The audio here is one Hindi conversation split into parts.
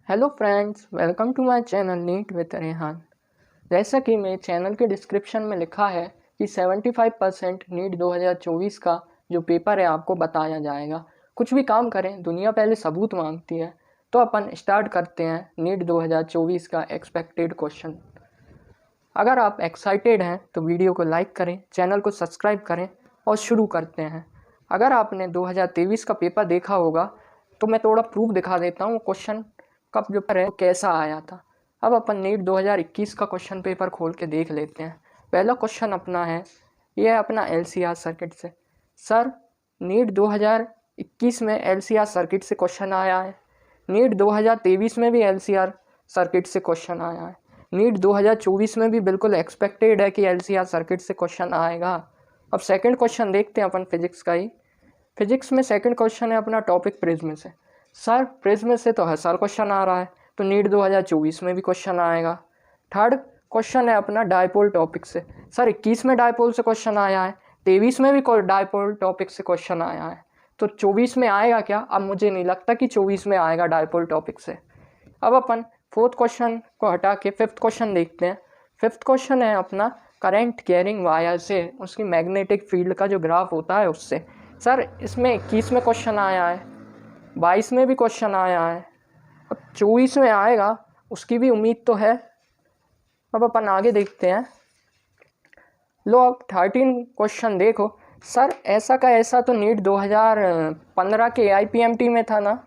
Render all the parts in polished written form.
Hello friends, welcome to my channel NEET with Rehan. जैसा कि मेरे चैनल के डिस्क्रिप्शन में लिखा है कि 75% नीट 2024 का जो पेपर है आपको बताया जाएगा। कुछ भी काम करें, दुनिया पहले सबूत मांगती है। तो अपन स्टार्ट करते हैं नीट 2024 का एक्सपेक्टेड क्वेश्चन। अगर आप एक्साइटेड हैं तो वीडियो को लाइक करें, चैनल को सब्सक्राइब करें और शुरू करते हैं। अगर आपने 2023 का पेपर देखा होगा तो मैं थोड़ा प्रूफ दिखा देता हूँ क्वेश्चन का जो पेपर है वो कैसा आया था। अब अपन नीट 2021 का क्वेश्चन पेपर खोल के देख लेते हैं। पहला क्वेश्चन अपना है, ये है अपना LCR सर्किट से। सर, नीट 2021 में LCR सर्किट से क्वेश्चन आया है, नीट 2023 में भी LCR सर्किट से क्वेश्चन आया है, नीट 2024 में भी बिल्कुल एक्सपेक्टेड है कि LCR सर्किट से क्वेश्चन आएगा। अब सेकंड क्वेश्चन देखते हैं अपन फिजिक्स का ही। फिजिक्स में सेकंड क्वेश्चन है अपना टॉपिक प्रिज्म से। सर, प्रिज्म से तो हर साल क्वेश्चन आ रहा है, तो नीट 2024 में भी क्वेश्चन आएगा। थर्ड क्वेश्चन है अपना डायपोल टॉपिक से। सर, 21 में डायपोल से क्वेश्चन आया है, 23 में भी डायपोल टॉपिक से क्वेश्चन आया है, तो 24 में आएगा क्या? अब मुझे नहीं लगता कि 24 में आएगा डायपोल टॉपिक से। अब अपन फोर्थ क्वेश्चन को हटा के फिफ्थ क्वेश्चन देखते हैं। फिफ्थ क्वेश्चन है अपना करंट कैरिंग वायर से उसकी मैग्नेटिक फील्ड का जो ग्राफ होता है उससे। सर, इसमें 21 में क्वेश्चन आया है, 22 में भी क्वेश्चन आया है, अब 24 में आएगा उसकी भी उम्मीद तो है। अब अपन आगे देखते हैं। लो, अब 13 क्वेश्चन देखो। सर, ऐसा का ऐसा तो नीट 2015 के AIPMT में था ना?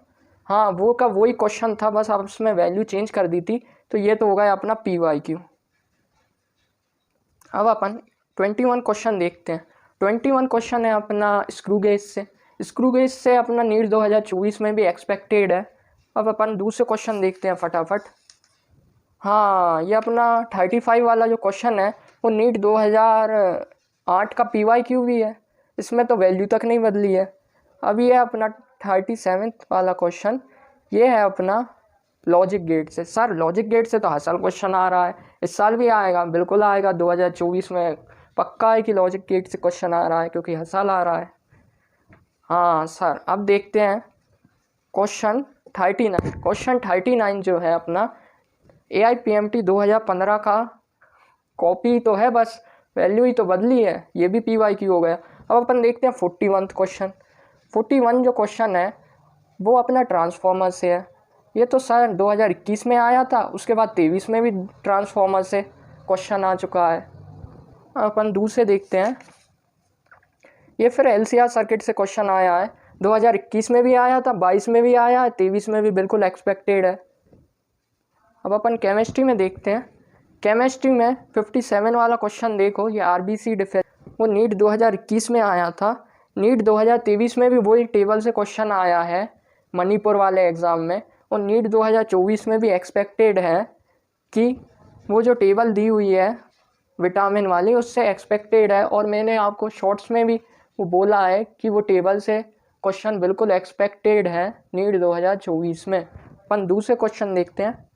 हाँ, वो का वही क्वेश्चन था, बस अब उसमें वैल्यू चेंज कर दी थी, तो ये तो हो गया अपना PYQ। अब अपन 21 क्वेश्चन देखते हैं। 21 क्वेश्चन है अपना स्क्रू गेज से। स्क्रू गेज से अपना नीट 2024 में भी एक्सपेक्टेड है। अब अपन दूसरे क्वेश्चन देखते हैं फटाफट। हाँ, ये अपना 35 वाला जो क्वेश्चन है वो नीट 2008 का PYQ भी है, इसमें तो वैल्यू तक नहीं बदली है। अब ये अपना 37 वाला क्वेश्चन, ये है अपना लॉजिक गेट से। सर, लॉजिक गेट से तो हर साल क्वेश्चन आ रहा है, इस साल भी आएगा, बिल्कुल आएगा। 2024 में पक्का है कि लॉजिक गेट से क्वेश्चन आ रहा है, क्योंकि हर साल आ रहा है। हाँ सर, अब देखते हैं क्वेश्चन 39। क्वेश्चन 39 जो है अपना AIPMT 2015 का कॉपी तो है, बस वैल्यू ही तो बदली है, ये भी PYQ हो गया। अब अपन देखते हैं 41 क्वेश्चन। 41 जो क्वेश्चन है वो अपना ट्रांसफॉर्मर से है। ये तो सर 2021 में आया था, उसके बाद 23 में भी ट्रांसफॉर्मर से क्वेश्चन आ चुका है। अपन दूसरे देखते हैं। ये फिर LCR सर्किट से क्वेश्चन आया है, 2021 में भी आया था, 22 में भी आया है, 23 में भी बिल्कुल एक्सपेक्टेड है। अब अपन केमिस्ट्री में देखते हैं। केमिस्ट्री में 57 वाला क्वेश्चन देखो, ये RBC डिफेंस, वो नीट 2021 में आया था, नीट 2023 में भी वही टेबल से क्वेश्चन आया है मणिपुर वाले एग्ज़ाम में, और नीट 2024 में भी एक्सपेक्टेड है कि वो जो टेबल दी हुई है विटामिन वाली उससे एक्सपेक्टेड है। और मैंने आपको शॉर्ट्स में भी वो बोला है कि वो टेबल से क्वेश्चन बिल्कुल एक्सपेक्टेड है नीट 2024 में। अपन दूसरे क्वेश्चन देखते हैं।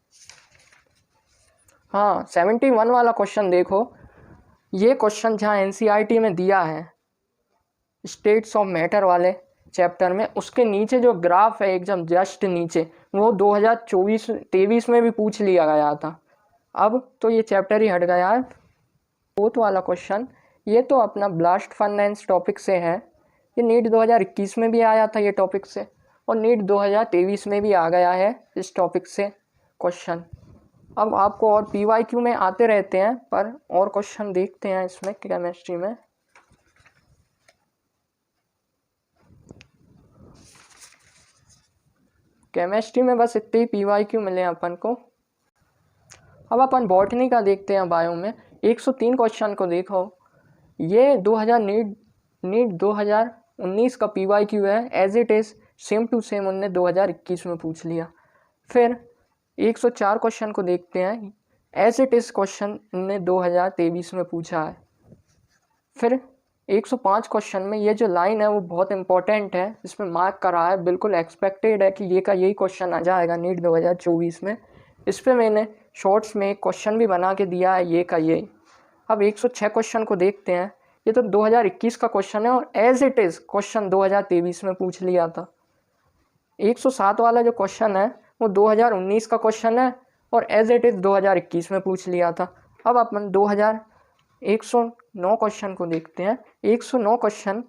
हाँ, 71 वाला क्वेश्चन देखो, ये क्वेश्चन जहाँ NCERT में दिया है स्टेट्स ऑफ मैटर वाले चैप्टर में, उसके नीचे जो ग्राफ है एकदम जस्ट नीचे, वो 2024-23 में भी पूछ लिया गया था। अब तो ये चैप्टर ही हट गया है। फोर्थ वाला क्वेश्चन, ये तो अपना ब्लास्ट फर्नेस टॉपिक से है, ये नीट 2021 में भी आया था ये टॉपिक से, और नीट 2023 में भी आ गया है इस टॉपिक से क्वेश्चन। अब आपको और PYQ में आते रहते हैं, पर और क्वेश्चन देखते हैं इसमें केमिस्ट्री में। केमिस्ट्री में बस इतने ही PYQ मिले अपन को। अब अपन बॉटनी का देखते हैं। बायो में 103 क्वेश्चन को देखो, ये 2000 नीट 2019 का PYQ है, as it is same to same उनने 2021 में पूछ लिया। फिर 104 क्वेश्चन को देखते हैं, एज इट इज़ क्वेश्चन ने 2023 में पूछा है। फिर 105 क्वेश्चन में ये जो लाइन है वो बहुत इंपॉर्टेंट है, इसमें मार्क करा है, बिल्कुल एक्सपेक्टेड है कि ये का यही क्वेश्चन आ जाएगा नीट 2024 में। इस पर मैंने शॉर्ट्स में एक क्वेश्चन भी बना के दिया है, ये का यही। अब 106 क्वेश्चन को देखते हैं। ये तो 2021 का क्वेश्चन है और एज इट इज़ क्वेश्चन 2023 में पूछ लिया था। 107 वाला जो क्वेश्चन है वो 2019 का क्वेश्चन है और एज इट इज़ 2021 में पूछ लिया था। अब अपन 109 क्वेश्चन को देखते हैं। 109 क्वेश्चन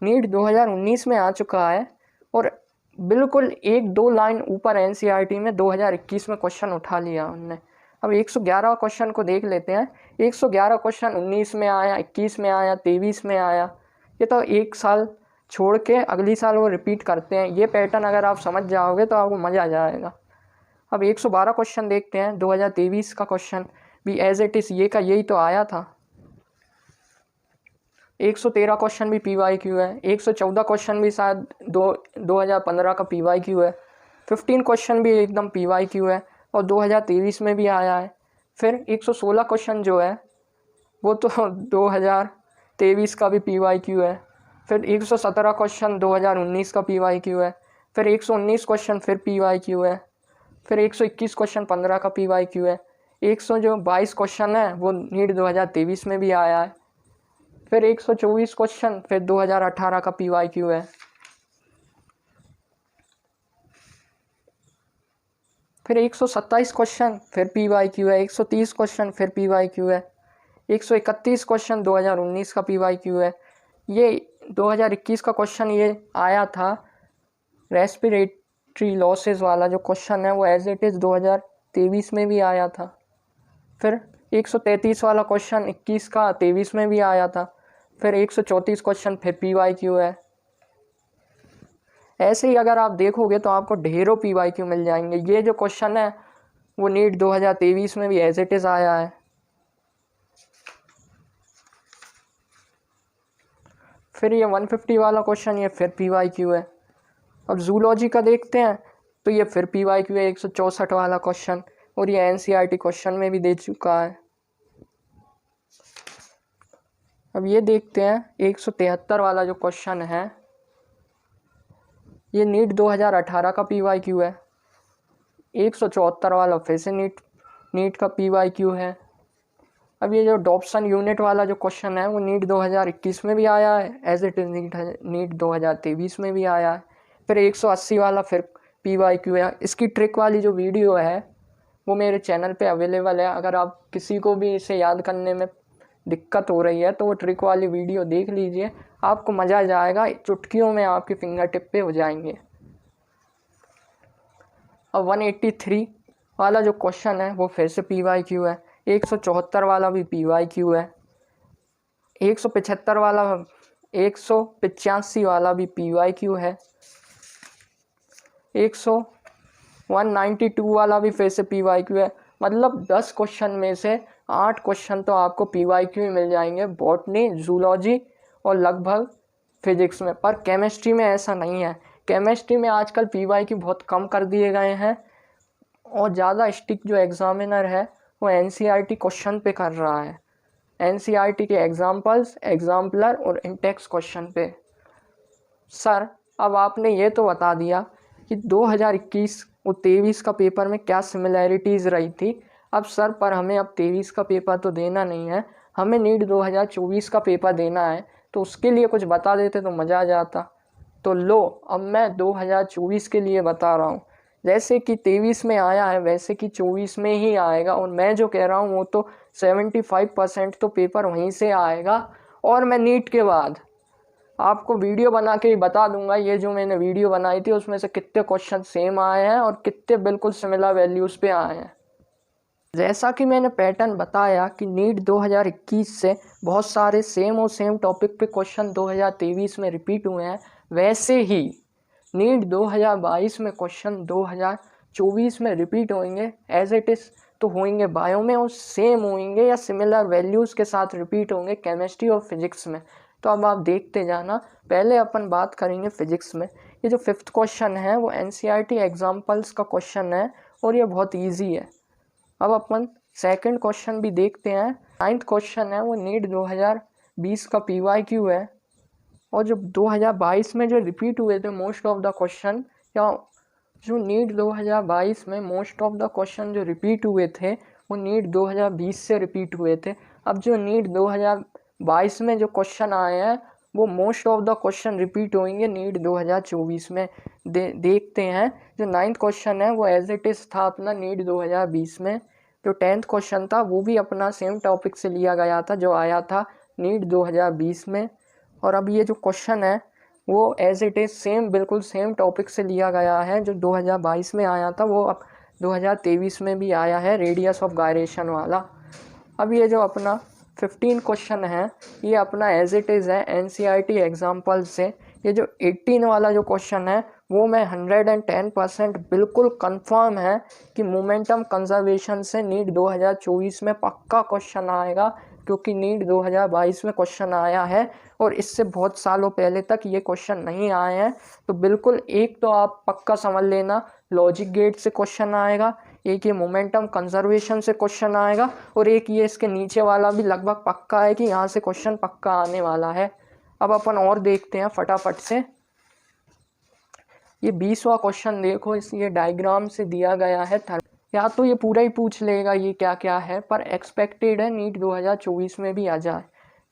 नीट 2019 में आ चुका है और बिल्कुल 1-2 लाइन ऊपर एनसीईआरटी में 2021 में क्वेश्चन उठा लिया उनने। अब 111 क्वेश्चन को देख लेते हैं। 111 क्वेश्चन 19 में आया, 21 में आया, 23 में आया। ये तो एक साल छोड़ के अगली साल वो रिपीट करते हैं। ये पैटर्न अगर आप समझ जाओगे तो आपको मज़ा आ जाएगा। अब 112 क्वेश्चन देखते हैं। 2023 का क्वेश्चन भी एज इट इज़ ये का यही तो आया था। 113 क्वेश्चन भी PYQ है। 114 क्वेश्चन भी शायद 2015 का PYQ है। 15 क्वेश्चन भी एकदम PYQ है और 2023 में भी आया है। फिर 116 क्वेश्चन जो है वो तो 2023 का भी PYQ है। फिर 117 क्वेश्चन 2019 का PYQ है। फिर 119 क्वेश्चन फिर PYQ है। फिर 121 क्वेश्चन 15 का PYQ है। 122 क्वेश्चन है वो नीट 2023 में भी आया है। फिर 124 क्वेश्चन फिर 2018 का PYQ है। फिर 127 क्वेश्चन फिर PYQ है। 130 क्वेश्चन फिर PYQ है। 131 क्वेश्चन 2019 का PYQ है। ये 2021 का क्वेश्चन ये आया था रेस्पिरेटरी लॉसेस वाला जो क्वेश्चन है वो एज इट इज़ 2023 में भी आया था। फिर 133 वाला क्वेश्चन 21 का 23 में भी आया था। फिर 134 क्वेश्चन फिर PYQ है। ऐसे ही अगर आप देखोगे तो आपको ढेरों PYQ मिल जाएंगे। ये जो क्वेश्चन है वो नीट 2023 में भी एज इट इज़ आया है। फिर ये 150 वाला क्वेश्चन ये फिर PYQ है। अब जूलॉजी का देखते हैं तो ये फिर PYQ है 164 वाला क्वेश्चन और ये NCERT क्वेश्चन में भी दे चुका है। अब ये देखते हैं 173 वाला जो क्वेश्चन है ये नीट 2018 का PYQ है। 174 वाला फिर से नीट का PYQ है। अब ये जो डॉप्सन यूनिट वाला जो क्वेश्चन है वो नीट 2021 में भी आया है एज इट इज़ नीट 2023 में भी आया है। फिर 180 वाला फिर PYQ है। इसकी ट्रिक वाली जो वीडियो है वो मेरे चैनल पे अवेलेबल है। अगर आप किसी को भी इसे याद करने में दिक्कत हो रही है तो वो ट्रिक वाली वीडियो देख लीजिए, आपको मज़ा आ जाएगा। चुटकियों में आपके फिंगर टिप पे हो जाएंगे। अब 183 वाला जो क्वेश्चन है वो फिर से PYQ है। 174 वाला भी PYQ है। 175 वाला 185 वाला भी PYQ है। 192 वाला भी फिर से PYQ है। मतलब 10 क्वेश्चन में से 8 क्वेश्चन तो आपको PYQ ही मिल जाएंगे बॉटनी, जूलॉजी और लगभग फिजिक्स में। पर केमिस्ट्री में ऐसा नहीं है। केमिस्ट्री में आजकल PYQ बहुत कम कर दिए गए हैं और ज़्यादा स्टिक जो एग्जामिनर है वो NCERT क्वेश्चन पे कर रहा है। NCERT के एग्जाम्पल्स, एग्जाम्पलर और इंटेक्स क्वेश्चन पे। सर अब आपने ये तो बता दिया कि 2021 और 23 का पेपर में क्या सिमिलैरिटीज़ रही थी। अब सर पर हमें अब 23 का पेपर तो देना नहीं है, हमें नीट 2024 का पेपर देना है, तो उसके लिए कुछ बता देते तो मज़ा आ जाता। तो लो अब मैं 2024 के लिए बता रहा हूँ। जैसे कि 23 में आया है वैसे कि 24 में ही आएगा और मैं जो कह रहा हूँ वो तो 75% तो पेपर वहीं से आएगा। और मैं नीट के बाद आपको वीडियो बना के ही बता दूंगा ये जो मैंने वीडियो बनाई थी उसमें से कितने क्वेश्चन सेम आए हैं और कितने बिल्कुल सिमिलर वैल्यूज़ पे आए हैं। जैसा कि मैंने पैटर्न बताया कि नीट 2021 से बहुत सारे सेम टॉपिक पे क्वेश्चन 2023 में रिपीट हुए हैं, वैसे ही नीट 2022 में क्वेश्चन 2024 में रिपीट होंगे एज इट इज़ तो होंगे बायो में और सेम होंगे या सिमिलर वैल्यूज़ के साथ रिपीट होंगे केमिस्ट्री और फिजिक्स में। तो अब आप देखते जाना। पहले अपन बात करेंगे फिजिक्स में। ये जो 5th क्वेश्चन है वो NCERT एग्जाम्पल्स का क्वेश्चन है और ये बहुत ईजी है। अब अपन सेकंड क्वेश्चन भी देखते हैं। 9th क्वेश्चन है वो नीट 2020 का PYQ है और जो 2022 में जो रिपीट हुए थे मोस्ट ऑफ द क्वेश्चन, या जो नीट 2022 में मोस्ट ऑफ द क्वेश्चन जो रिपीट हुए थे वो नीट 2020 से रिपीट हुए थे। अब जो नीट 2022 में जो क्वेश्चन आए हैं वो most of the question repeat होंगे नीट 2024 में। देखते हैं जो 9th क्वेश्चन है वो एज इट इज़ था अपना नीट 2020 में। जो 10th क्वेश्चन था वो भी अपना सेम टॉपिक से लिया गया था जो आया था नीट 2020 में। और अब ये जो क्वेश्चन है वो एज इट इज़ सेम बिल्कुल सेम टॉपिक से लिया गया है। जो 2022 में आया था वो अब 2023 में भी आया है, रेडियस ऑफ गायरेशन वाला। अब ये जो अपना 15 क्वेश्चन है ये अपना एज इट इज़ है NCERT एग्जाम्पल से। ये जो 18 वाला जो क्वेश्चन है वो मैं 110% बिल्कुल कंफर्म है कि मोमेंटम कंजर्वेशन से नीट 2024 में पक्का क्वेश्चन आएगा, क्योंकि नीट 2022 में क्वेश्चन आया है और इससे बहुत सालों पहले तक ये क्वेश्चन नहीं आए हैं। तो बिल्कुल एक तो आप पक्का समझ लेना लॉजिक गेट से क्वेश्चन आएगा, एक ये मोमेंटम कंजर्वेशन से क्वेश्चन आएगा और एक ये इसके नीचे वाला भी लगभग पक्का है कि यहाँ से क्वेश्चन पक्का आने वाला है। अब अपन और देखते हैं फटाफट से। ये 20वां क्वेश्चन देखो, इस ये डायग्राम से दिया गया है। या तो ये पूरा ही पूछ लेगा ये क्या क्या है, पर एक्सपेक्टेड है नीट 2024 में भी आ जाए।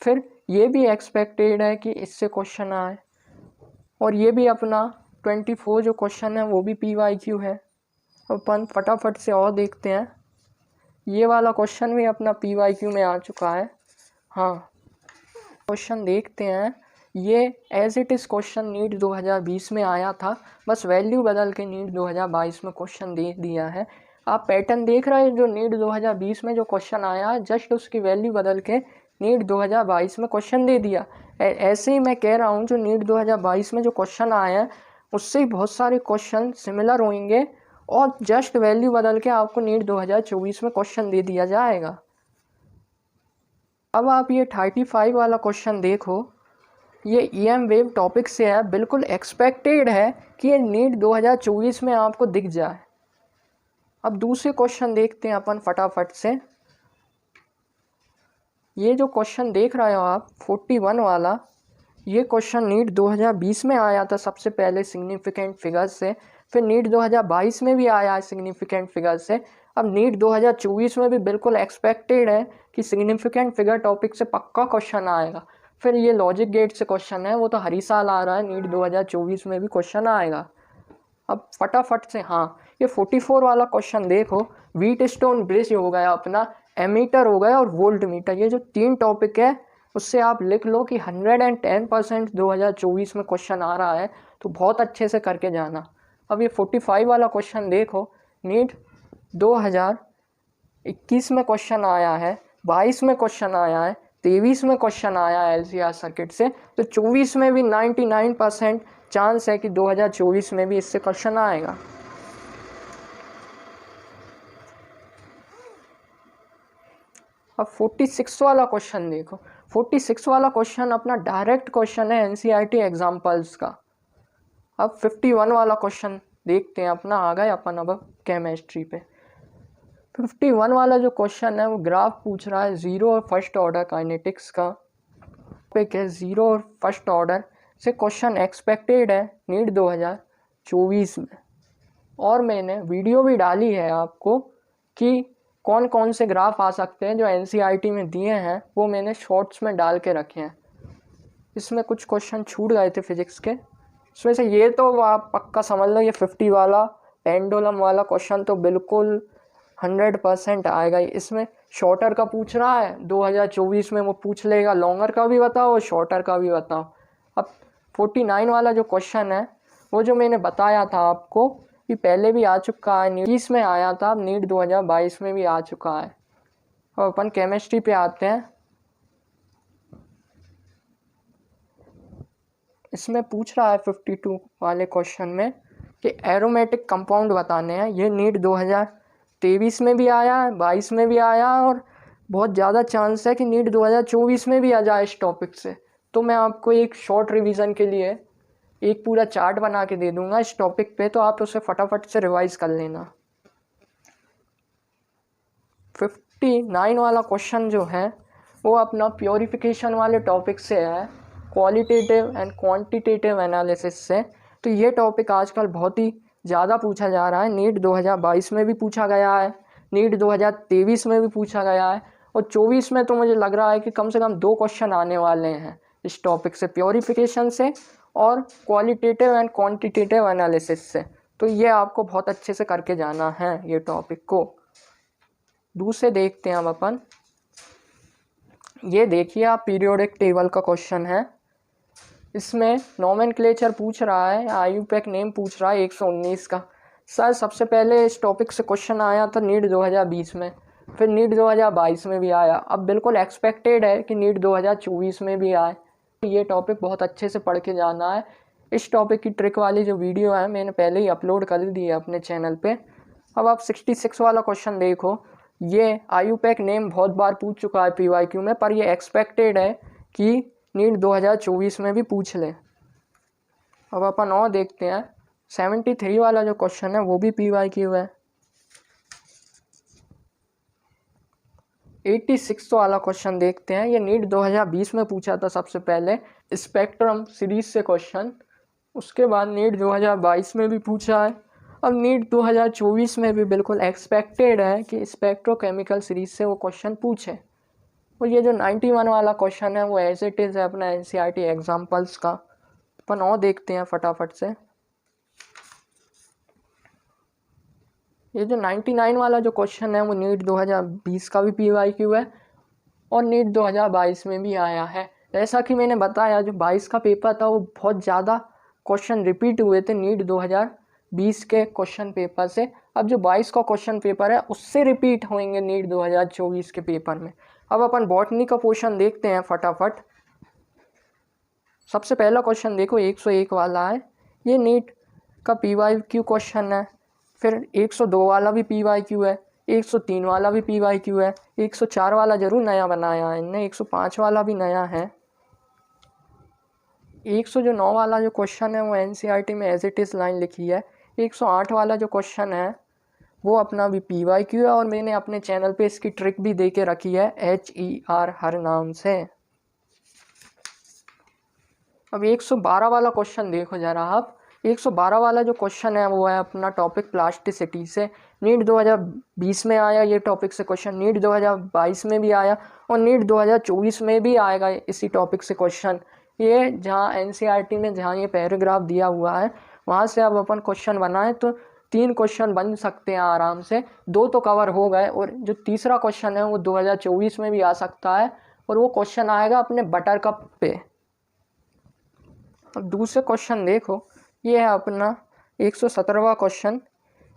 फिर ये भी एक्सपेक्टेड है कि इससे क्वेश्चन आए, और ये भी अपना 24 जो क्वेश्चन है वो भी PYQ है। अपन फटाफट से और देखते हैं। ये वाला क्वेश्चन भी अपना PYQ में आ चुका है। हाँ, क्वेश्चन देखते हैं। ये as it is question NEET 2020 में आया था, बस वैल्यू बदल के नीट 2022 में क्वेश्चन दे दिया है। आप पैटर्न देख रहे हैं, जो नीट 2020 में जो क्वेश्चन आया है जस्ट उसकी वैल्यू बदल के नीट 2022 में क्वेश्चन दे दिया। ऐसे ही मैं कह रहा हूँ जो नीट 2022 में जो क्वेश्चन आए हैं उससे ही बहुत सारे क्वेश्चन सिमिलर होंगे और जस्ट वैल्यू बदल के आपको नीट 2024 में क्वेश्चन दे दिया जाएगा। अब आप ये 35 वाला क्वेश्चन देखो, ये EM वेव टॉपिक से है, बिल्कुल एक्सपेक्टेड है कि ये नीट 2024 में आपको दिख जाए। अब दूसरे क्वेश्चन देखते हैं अपन फटाफट से। ये जो क्वेश्चन देख रहे हो आप 41 वाला, ये क्वेश्चन नीट 2020 में आया था सबसे पहले सिग्निफिकेंट फिगर से, फिर नीट 2022 में भी आया है सिग्निफिकेंट फिगर से। अब नीट 2024 में भी बिल्कुल एक्सपेक्टेड है कि सिग्निफिकेंट फिगर टॉपिक से पक्का क्वेश्चन आएगा। फिर ये लॉजिक गेट से क्वेश्चन है, वो तो हर ही साल आ रहा है, नीट 2024 में भी क्वेश्चन आएगा। अब फटाफट से, हाँ, ये 44 वाला क्वेश्चन देखो। व्हीटस्टोन ब्रिज हो गया अपना, एमीटर हो गया और वोल्ट मीटर, ये जो 3 टॉपिक है उससे आप लिख लो कि 110% 2024 में क्वेश्चन आ रहा है, तो बहुत अच्छे से करके जाना। अब ये 45 वाला क्वेश्चन देखो, नीट 2021 में क्वेश्चन आया है, 22 में क्वेश्चन आया है, 23 में क्वेश्चन आया है LCR सर्किट से, तो 24 में भी 99% चांस है कि 2024 में भी इससे क्वेश्चन आएगा। अब 46 वाला क्वेश्चन देखो। 46 वाला क्वेश्चन अपना डायरेक्ट क्वेश्चन है NCERT एग्जाम्पल्स का। अब 51 वाला क्वेश्चन देखते हैं अपना, आ गए अपन अब केमिस्ट्री पे। 51 वाला जो क्वेश्चन है वो ग्राफ पूछ रहा है ज़ीरो और फर्स्ट ऑर्डर काइनेटिक्स का। टॉपिक है ज़ीरो और फर्स्ट ऑर्डर से क्वेश्चन एक्सपेक्टेड है नीट 2024 में। और मैंने वीडियो भी डाली है आपको कि कौन कौन से ग्राफ आ सकते हैं जो NCERT में दिए हैं, वो मैंने शॉर्ट्स में डाल के रखे हैं। इसमें कुछ क्वेश्चन छूट गए थे फिजिक्स के, इसमें से ये तो आप पक्का समझ लो, ये 50 वाला पेंडुलम वाला क्वेश्चन तो बिल्कुल 100% आएगा। इसमें शॉर्टर का पूछ रहा है 2024 में, वो पूछ लेगा लॉन्गर का भी बताओ और शॉर्टर का भी बताओ। अब 49 वाला जो क्वेश्चन है वो जो मैंने बताया था आपको कि पहले भी आ चुका है, नीट 20 में आया था, अब नीट 2022 में भी आ चुका है। और अपन केमिस्ट्री पे आते हैं। इसमें पूछ रहा है 52 वाले क्वेश्चन में कि एरोमेटिक कंपाउंड बताने हैं। ये नीट 2023 में भी आया है, 22 में भी आया है और बहुत ज़्यादा चांस है कि नीट 2024 में भी आ जाए इस टॉपिक से। तो मैं आपको एक शॉर्ट रिवीजन के लिए एक पूरा चार्ट बना के दे दूंगा इस टॉपिक पे, तो आप उसे फटाफट से रिवाइज कर लेना। 59 वाला क्वेश्चन जो है वो अपना प्योरिफिकेशन वाले टॉपिक से है, क्वालिटेटिव एंड क्वांटिटेटिव एनालिसिस से। तो ये टॉपिक आजकल बहुत ही ज़्यादा पूछा जा रहा है। नीट 2022 में भी पूछा गया है, नीट 2023 में भी पूछा गया है और 24 में तो मुझे लग रहा है कि कम से कम 2 क्वेश्चन आने वाले हैं। इस टॉपिक से, प्योरीफिकेशन से और क्वालिटेटिव एंड क्वांटिटेटिव एनालिसिस से। तो ये आपको बहुत अच्छे से करके जाना है ये टॉपिक को। दूसरे देखते हैं अब अपन, ये देखिए आप पीरियोडिक टेबल का क्वेश्चन है। इसमें नोमेनक्लेचर पूछ रहा है, आईयूपैक नेम पूछ रहा है 119 का। सर सबसे पहले इस टॉपिक से क्वेश्चन आया था नीट 2020 में, फिर नीट 2022 में भी आया, अब बिल्कुल एक्सपेक्टेड है कि नीट 2024 में भी आए। ये टॉपिक बहुत अच्छे से पढ़ के जाना है। इस टॉपिक की ट्रिक वाली जो वीडियो है मैंने पहले ही अपलोड कर दी है अपने चैनल पे। अब आप 66 वाला क्वेश्चन देखो, ये आईयूपैक नेम बहुत बार पूछ चुका है पीवाईक्यू में, पर ये एक्सपेक्टेड है कि नीट 2024 में भी पूछ ले। अब अपन और देखते हैं 73 वाला जो क्वेश्चन है वो भी पीवाईक्यू है। 86 वाला क्वेश्चन देखते हैं, ये नीट 2020 में पूछा था सबसे पहले स्पेक्ट्रम सीरीज से क्वेश्चन, उसके बाद नीट 2022 में भी पूछा है। अब नीट 2024 में भी बिल्कुल एक्सपेक्टेड है कि स्पेक्ट्रोकेमिकल सीरीज से वो क्वेश्चन पूछे। और ये जो 91 वाला क्वेश्चन है वो एज इट इज़ है अपना एनसीईआरटी एग्जाम्पल्स का। अपन और देखते हैं फटाफट से। ये जो 99 वाला जो क्वेश्चन है वो नीट 2020 का भी पीवाईक्यू है और नीट 2022 में भी आया है। जैसा कि मैंने बताया जो 22 का पेपर था वो बहुत ज़्यादा क्वेश्चन रिपीट हुए थे नीट 2020 के क्वेश्चन पेपर से। अब जो 22 का क्वेश्चन पेपर है उससे रिपीट होंगे नीट 2024 के पेपर में। अब अपन बॉटनी का पोर्शन देखते हैं फटाफट। सबसे पहला क्वेश्चन देखो 101 वाला है, ये नीट का पीवाईक्यू क्वेश्चन है। फिर 102 वाला भी पीवाईक्यू है, 103 वाला भी पीवाईक्यू है, 104 वाला जरूर नया बनाया है इनने, 105 वाला भी नया है। 109 वाला जो क्वेश्चन है वो एनसीईआरटी में एज इट इज़ लाइन लिखी है। 108 वाला जो क्वेश्चन है वो अपना भी पीवाईक्यू है और मैंने अपने चैनल पे इसकी ट्रिक भी दे के रखी है HER हर नाम से। अब 112 वाला क्वेश्चन देखो जरा आप। 112 वाला जो क्वेश्चन है वो है अपना टॉपिक प्लास्टिसिटी से। नीट 2020 में आया ये टॉपिक से क्वेश्चन, नीट 2022 में भी आया और नीट 2024 में भी आएगा इसी टॉपिक से क्वेश्चन। ये जहाँ एनसीईआरटी में जहाँ ये पैराग्राफ दिया हुआ है वहाँ से अब अपन क्वेश्चन बनाए तो 3 क्वेश्चन बन सकते हैं आराम से, 2 तो कवर हो गए और जो तीसरा क्वेश्चन है वो 2024 में भी आ सकता है और वो क्वेश्चन आएगा अपने बटर कप पे। अब दूसरे क्वेश्चन देखो, ये है अपना 117वां क्वेश्चन।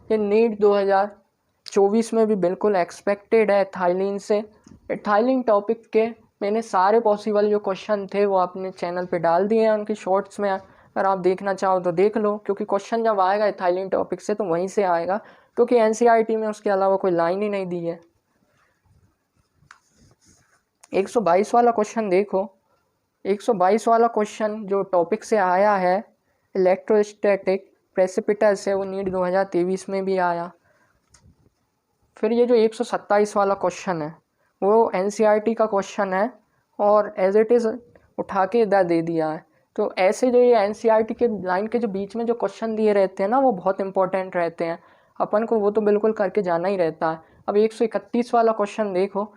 ये नीट 2024 में भी बिल्कुल एक्सपेक्टेड है एथाइलिन से। एथाइलिन टॉपिक के मैंने सारे पॉसिबल जो क्वेश्चन थे वो अपने चैनल पे डाल दिए हैं उनकी शॉर्ट्स में, अगर आप देखना चाहो तो देख लो, क्योंकि क्वेश्चन जब आएगा एथाइलिन टॉपिक से तो वहीं से आएगा, क्योंकि एनसीईआरटी में उसके अलावा कोई लाइन ही नहीं दी है। 122 वाला क्वेश्चन देखो, 122 वाला क्वेश्चन जो टॉपिक से आया है इलेक्ट्रोस्टैटिक प्रेसिपिटस है, वो नीट 2023 में भी आया। फिर ये जो 127 वाला क्वेश्चन है वो एनसीईआरटी का क्वेश्चन है और एज इट इज़ उठा के इधर दे दिया है। तो ऐसे जो ये एनसीईआरटी के लाइन के जो बीच में जो क्वेश्चन दिए रहते हैं ना वो बहुत इंपॉर्टेंट रहते हैं, अपन को वो तो बिल्कुल करके जाना ही रहता है। अब 131 वाला क्वेश्चन देखो,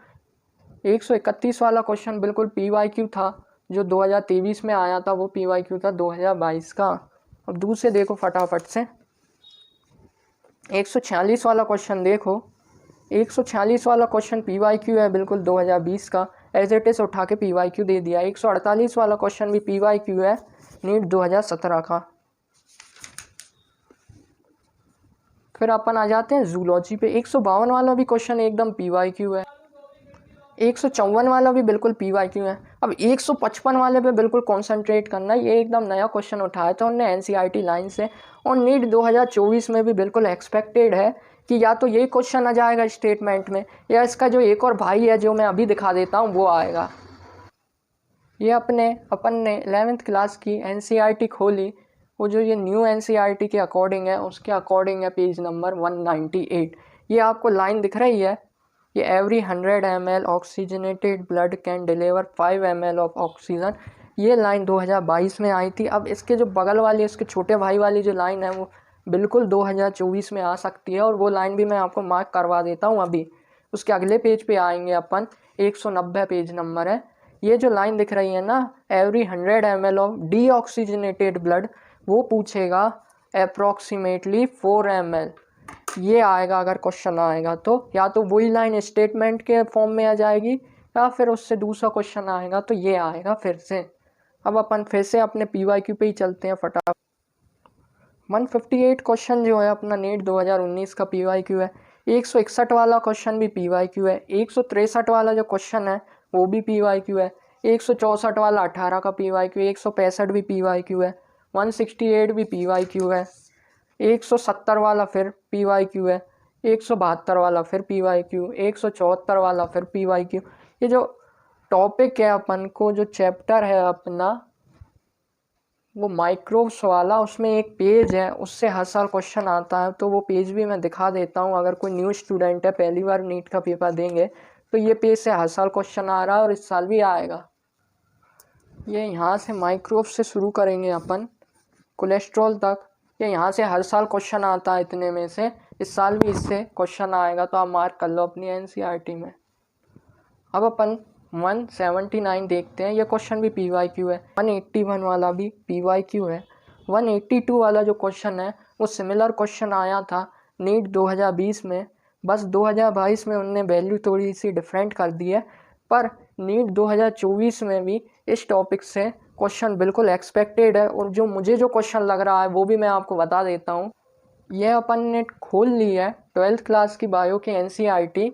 131 वाला क्वेश्चन बिल्कुल पीवाईक्यू था, जो 2023 में आया था वो पीवाईक्यू था 2022 का। अब दूसरे देखो फटाफट से 146 वाला क्वेश्चन देखो, 146 वाला क्वेश्चन पीवाईक्यू है बिल्कुल 2020 का, एज इट इज़ उठा के पीवाईक्यू दे दिया। 148 वाला क्वेश्चन भी पीवाईक्यू है नीट 2017 का। फिर अपन आ जाते हैं जूलॉजी पे। 152 वाला भी क्वेश्चन एकदम पीवाईक्यू है, 154 वाला भी बिल्कुल पीवाईक्यू है। अब 155 वाले पे बिल्कुल कंसंट्रेट करना है, ये एकदम नया क्वेश्चन उठाया था उन्होंने एनसीईआरटी लाइन से और नीट 2024 में भी बिल्कुल एक्सपेक्टेड है कि या तो ये क्वेश्चन आ जाएगा स्टेटमेंट में या इसका जो एक और भाई है जो मैं अभी दिखा देता हूँ वो आएगा। ये अपन ने 11th क्लास की एनसीईआरटी खोली, वो जो ये न्यू एनसीईआरटी के अकॉर्डिंग है उसके अकॉर्डिंग है पेज नंबर 198। ये आपको लाइन दिख रही है, ये every 100 ml oxygenated blood can deliver 5 ml of oxygen, ये लाइन 2022 में आई थी। अब इसके जो बगल वाली इसके छोटे भाई वाली जो लाइन है वो बिल्कुल 2024 में आ सकती है और वो लाइन भी मैं आपको मार्क करवा देता हूँ अभी। उसके अगले पेज पे आएंगे अपन, 190 पेज नंबर है। ये जो लाइन दिख रही है ना, every 100 ml of deoxygenated blood, वो पूछेगा अप्रॉक्सीमेटली 4 ml। ये आएगा अगर क्वेश्चन आएगा तो, या तो वही लाइन स्टेटमेंट के फॉर्म में आ जाएगी या फिर उससे दूसरा क्वेश्चन आएगा तो ये आएगा फिर से। अब अपन फिर से अपने PYQ पे ही चलते हैं फटाफट। 158 क्वेश्चन जो है अपना नीट 2019 का PYQ है। 161 वाला क्वेश्चन भी PYQ है। 163 वाला जो क्वेश्चन है वो भी PYQ है। 164 वाला 18 का PYQ, 165 भी PYQ है, 168 भी PYQ है, 170 वाला फिर PYQ है, 172 वाला फिर PYQ, 174 वाला फिर PYQ। ये जो टॉपिक है अपन को, जो चैप्टर है अपना वो माइक्रोब्स वाला, उसमें एक पेज है, उससे हर साल क्वेश्चन आता है। तो वो पेज भी मैं दिखा देता हूँ, अगर कोई न्यू स्टूडेंट है पहली बार नीट का पेपर देंगे तो ये पेज से हर साल क्वेश्चन आ रहा है और इस साल भी आएगा। ये यहाँ से माइक्रोब्स से शुरू करेंगे अपन कोलेस्ट्रॉल तक। ये यहाँ से हर साल क्वेश्चन आता है इतने में से, इस साल भी इससे क्वेश्चन आएगा, तो आप मार्क कर लो अपनी NCERT में। अब अपन 179 देखते हैं। ये क्वेश्चन भी PYQ है। 181 वाला भी PYQ है। 182 वाला जो क्वेश्चन है वो सिमिलर क्वेश्चन आया था नीट 2020 में, बस 2022 में उनने वैल्यू थोड़ी सी डिफरेंट कर दी है, पर नीट 2024 में भी इस टॉपिक से क्वेश्चन बिल्कुल एक्सपेक्टेड है। और जो मुझे जो क्वेश्चन लग रहा है वो भी मैं आपको बता देता हूँ। यह अपन ने खोल ली है 12th क्लास की बायो की NCERT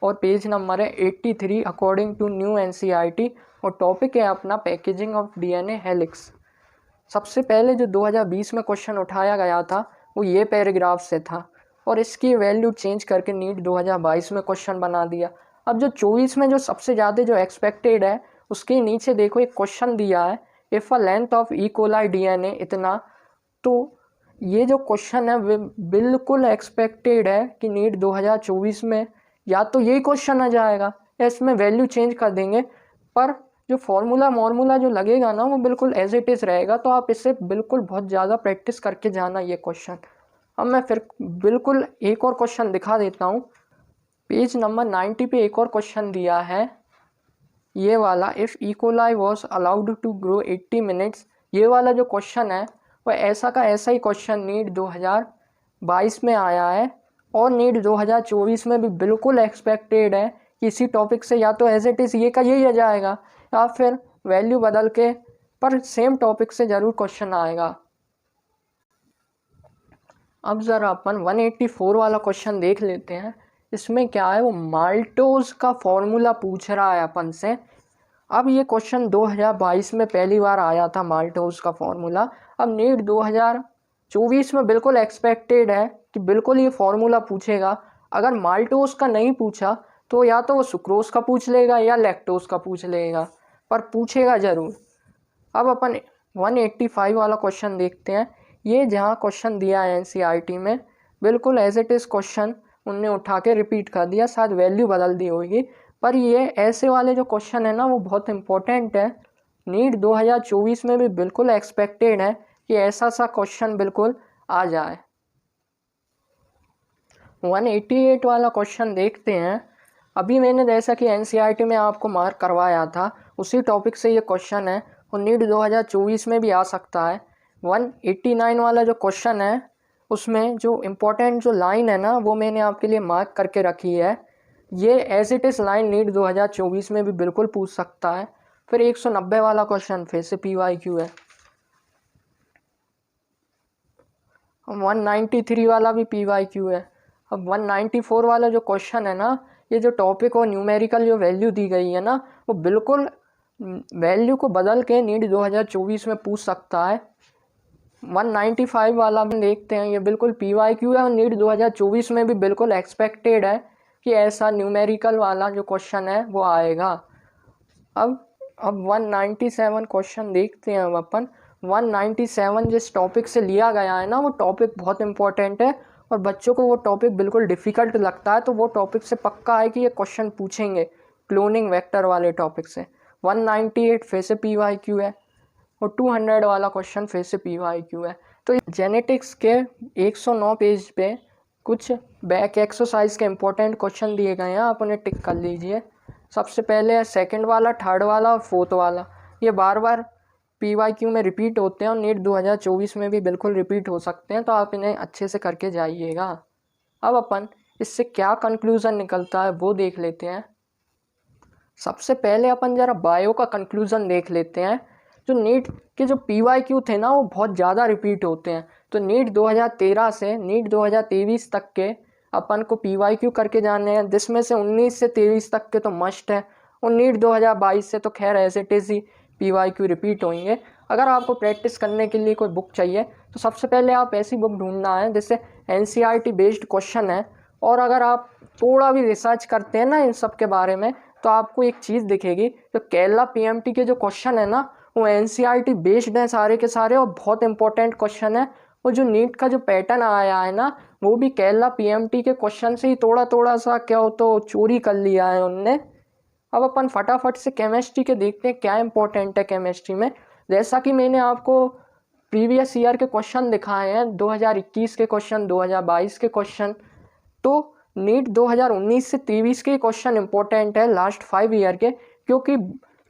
और पेज नंबर है 83 अकॉर्डिंग टू न्यू NCERT, और टॉपिक है अपना पैकेजिंग ऑफ DNA हेलिक्स। सबसे पहले जो 2020 में क्वेश्चन उठाया गया था वो ये पैराग्राफ से था, और इसकी वैल्यू चेंज करके नीट 2022 में क्वेश्चन बना दिया। अब जो 24 में जो सबसे ज़्यादा जो एक्सपेक्टेड है उसके नीचे देखो एक क्वेश्चन दिया है, if a length of E. coli DNA इतना। तो ये जो क्वेश्चन है वो बिल्कुल एक्सपेक्टेड है कि नीट 2024 में या तो यही क्वेश्चन आ जाएगा या इसमें वैल्यू चेंज कर देंगे, पर जो फॉर्मूला जो लगेगा ना वो बिल्कुल एज इट इज़ रहेगा। तो आप इससे बिल्कुल बहुत ज़्यादा प्रैक्टिस करके जाना ये क्वेश्चन। अब मैं फिर बिल्कुल एक और क्वेश्चन दिखा देता हूँ। पेज नंबर 90 पे एक और क्वेश्चन दिया है, ये वाला, if E. coli was allowed to grow 80 minutes. ये वाला जो क्वेश्चन है वो ऐसा का ऐसा ही क्वेश्चन नीट 2022 में आया है, और नीट 2024 में भी बिल्कुल एक्सपेक्टेड है कि इसी टॉपिक से या तो एज इट इज़ ये का यही आ जाएगा या फिर वैल्यू बदल के, पर सेम टॉपिक से ज़रूर क्वेश्चन आएगा। अब ज़रा अपन 184 वाला क्वेश्चन देख लेते हैं। इसमें क्या है, वो माल्टोज का फॉर्मूला पूछ रहा है अपन से। अब ये क्वेश्चन 2022 में पहली बार आया था माल्टोज का फॉर्मूला। अब नीट 2024 में बिल्कुल एक्सपेक्टेड है कि बिल्कुल ये फॉर्मूला पूछेगा। अगर माल्टोज का नहीं पूछा तो या तो वो सुक्रोज का पूछ लेगा या लैक्टोज का पूछ लेगा, पर पूछेगा ज़रूर। अब अपन 185 वाला क्वेश्चन देखते हैं। ये जहाँ क्वेश्चन दिया है NCERT में, बिल्कुल एज इट इज़ क्वेश्चन उनने उठा के रिपीट कर दिया, शायद वैल्यू बदल दी होगी, पर ये ऐसे वाले जो क्वेश्चन है ना वो बहुत इंपॉर्टेंट है। नीट 2024 में भी बिल्कुल एक्सपेक्टेड है कि ऐसा सा क्वेश्चन बिल्कुल आ जाए। 188 वाला क्वेश्चन देखते हैं। अभी मैंने जैसा कि NCERT में आपको मार्क करवाया था उसी टॉपिक से ये क्वेश्चन है और नीट 2024 में भी आ सकता है। 189 वाला जो क्वेश्चन है उसमें जो इम्पोर्टेंट जो लाइन है ना वो मैंने आपके लिए मार्क करके रखी है। ये as it is line NEET 2024 में भी बिल्कुल पूछ सकता है। फिर 190 वाला क्वेश्चन फिर से PYQ है। 193 वाला भी PYQ है। अब 194 वाला जो क्वेश्चन है ना, ये जो टॉपिक और न्यूमेरिकल जो वैल्यू दी गई है ना वो बिल्कुल वैल्यू को बदल के नीट 2024 में पूछ सकता है। 195 वाला हम देखते हैं, ये बिल्कुल PYQ है और नीट 2024 में भी बिल्कुल एक्सपेक्टेड है कि ऐसा न्यूमेरिकल वाला जो क्वेश्चन है वो आएगा। अब 197 क्वेश्चन देखते हैं। अब अपन 197 जिस टॉपिक से लिया गया है ना वो टॉपिक बहुत इंपॉर्टेंट है और बच्चों को वो टॉपिक बिल्कुल डिफ़िकल्ट लगता है, तो वो टॉपिक से पक्का है कि ये क्वेश्चन पूछेंगे क्लोनिंग वेक्टर वाले टॉपिक से। 198 फिर से PYQ है और 200 वाला क्वेश्चन फिर से PYQ है। तो जेनेटिक्स के 109 पेज पे कुछ बैक एक्सरसाइज के इंपॉर्टेंट क्वेश्चन दिए गए हैं, आप उन्हें टिक कर लीजिए। सबसे पहले है सेकंड वाला, थर्ड वाला और फोर्थ वाला। ये बार बार PYQ में रिपीट होते हैं और नीट 2024 में भी बिल्कुल रिपीट हो सकते हैं, तो आप इन्हें अच्छे से करके जाइएगा। अब अपन इससे क्या कंक्लूज़न निकलता है वो देख लेते हैं। सबसे पहले अपन ज़रा बायो का कंक्लूज़न देख लेते हैं। जो नीट के जो PYQ थे ना वो बहुत ज़्यादा रिपीट होते हैं, तो नीट 2013 से नीट 2023 तक के अपन को PYQ करके जाने हैं, जिसमें से 19 से 23 तक के तो मस्ट है, और नीट 2022 से तो खैर एज इट इज़ ही PYQ रिपीट होंगे। अगर आपको प्रैक्टिस करने के लिए कोई बुक चाहिए तो सबसे पहले आप ऐसी बुक ढूंढना है जिससे NCERT बेस्ड क्वेश्चन है, और अगर आप थोड़ा भी रिसर्च करते हैं ना इन सब के बारे में तो आपको एक चीज़ दिखेगी, तो केरला PMT के जो क्वेश्चन है ना वो NCERT बेस्ड हैं सारे के सारे, और बहुत इंपॉर्टेंट क्वेश्चन है। और जो नीट का जो पैटर्न आया है ना वो भी केरला PMT के क्वेश्चन से ही थोड़ा थोड़ा सा क्या हो तो चोरी कर लिया है उनने। अब अपन फटाफट से केमिस्ट्री के देखते हैं क्या इंपॉर्टेंट है केमिस्ट्री में। जैसा कि मैंने आपको प्रीवियस ईयर के क्वेश्चन दिखाए हैं, 2021 के क्वेश्चन, 2022 के क्वेश्चन, तो नीट 2019 से 23 के क्वेश्चन इंपॉर्टेंट है लास्ट 5 ईयर के, क्योंकि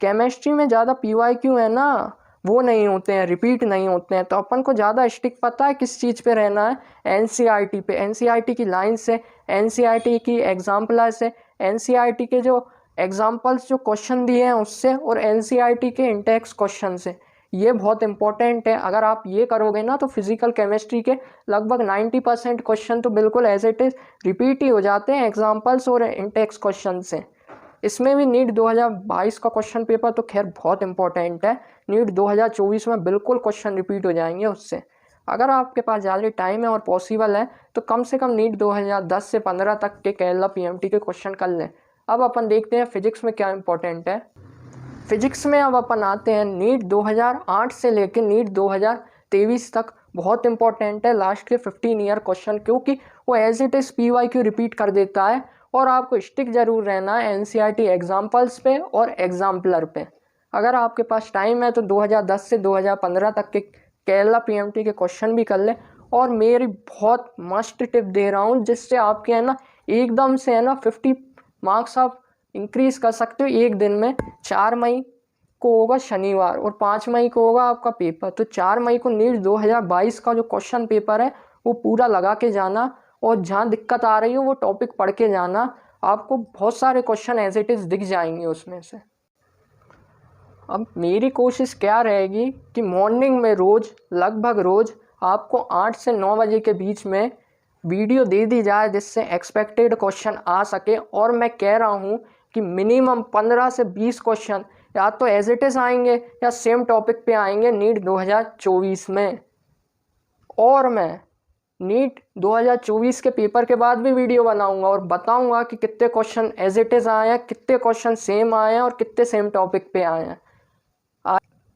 केमिस्ट्री में ज़्यादा PYQ है ना वो नहीं होते हैं, रिपीट नहीं होते हैं, तो अपन को ज़्यादा स्टिक पता है किस चीज़ पे रहना है, NCERT पे। NCERT की लाइन से, NCERT की एग्जाम्पलर से, NCERT के जो एग्जाम्पल्स जो क्वेश्चन दिए हैं उससे, और NCERT के इंटेक्स क्वेश्चन से। ये बहुत इंपॉर्टेंट है। अगर आप ये करोगे ना तो फिजिकल केमिस्ट्री के लगभग 90% क्वेश्चन तो बिल्कुल एज इट इज़ रिपीट ही हो जाते हैं एग्जाम्पल्स और इंटेक्स क्वेश्चन से। इसमें भी नीट 2022 का क्वेश्चन पेपर तो खैर बहुत इंपॉर्टेंट है, नीट 2024 में बिल्कुल क्वेश्चन रिपीट हो जाएंगे उससे। अगर आपके पास ज़्यादा टाइम है और पॉसिबल है तो कम से कम नीट 2010 से 15 तक के केरला PMT के क्वेश्चन कर लें। अब अपन देखते हैं फिजिक्स में क्या इंपॉर्टेंट है। फिजिक्स में अब अपन आते हैं नीट 2008 से लेकर नीट 2023 तक बहुत इंपॉर्टेंट है लास्ट के 15 ईयर क्वेश्चन, क्योंकि वो as it is PYQ repeat कर देता है, और आपको स्टिक जरूर रहना है NCERT एग्जाम्पल्स पे और एग्जाम्पलर पे। अगर आपके पास टाइम है तो 2010 से 2015 तक के केरला PMT के क्वेश्चन भी कर ले। और मेरी बहुत मस्ट टिप दे रहा हूँ जिससे आपके है ना एकदम से है ना 50 मार्क्स आप इंक्रीज कर सकते हो एक दिन में। 4 मई को होगा शनिवार और 5 मई को होगा आपका पेपर, तो 4 मई को नीट 2022 का जो क्वेश्चन पेपर है वो पूरा लगा के जाना, और जहाँ दिक्कत आ रही हो वो टॉपिक पढ़ के जाना। आपको बहुत सारे क्वेश्चन एज इट इज़ दिख जाएंगे उसमें से। अब मेरी कोशिश क्या रहेगी कि मॉर्निंग में रोज़ लगभग रोज़ आपको 8 से 9 बजे के बीच में वीडियो दे दी जाए जिससे एक्सपेक्टेड क्वेश्चन आ सके। और मैं कह रहा हूँ कि मिनिमम 15 से 20 क्वेश्चन या तो एज इट इज़ आएंगे या सेम टॉपिक पे आएंगे नीट 2024 में। और मैं नीट 2024 के पेपर के बाद भी वीडियो बनाऊंगा और बताऊंगा कि कितने क्वेश्चन एज इट इज़ आए हैं, कितने क्वेश्चन सेम आए हैं और कितने सेम टॉपिक पे आए हैं।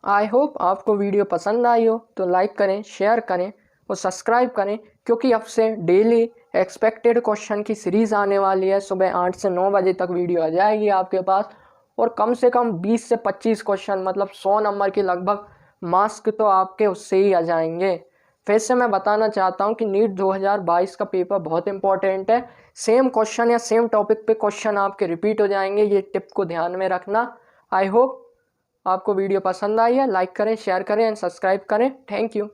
आई होप आपको वीडियो पसंद आई हो तो लाइक करें, शेयर करें और सब्सक्राइब करें, क्योंकि अब से डेली एक्सपेक्टेड क्वेश्चन की सीरीज़ आने वाली है। सुबह 8 से 9 बजे तक वीडियो आ जाएगी आपके पास, और कम से कम 20 से 25 क्वेश्चन मतलब 100 नंबर के लगभग मार्क्स तो आपके उससे ही आ जाएंगे। फिर से मैं बताना चाहता हूं कि नीट 2022 का पेपर बहुत इंपॉर्टेंट है। सेम क्वेश्चन या सेम टॉपिक पे क्वेश्चन आपके रिपीट हो जाएंगे, ये टिप को ध्यान में रखना। आई होप आपको वीडियो पसंद आई है। लाइक करें, शेयर करें एंड सब्सक्राइब करें। Thank you.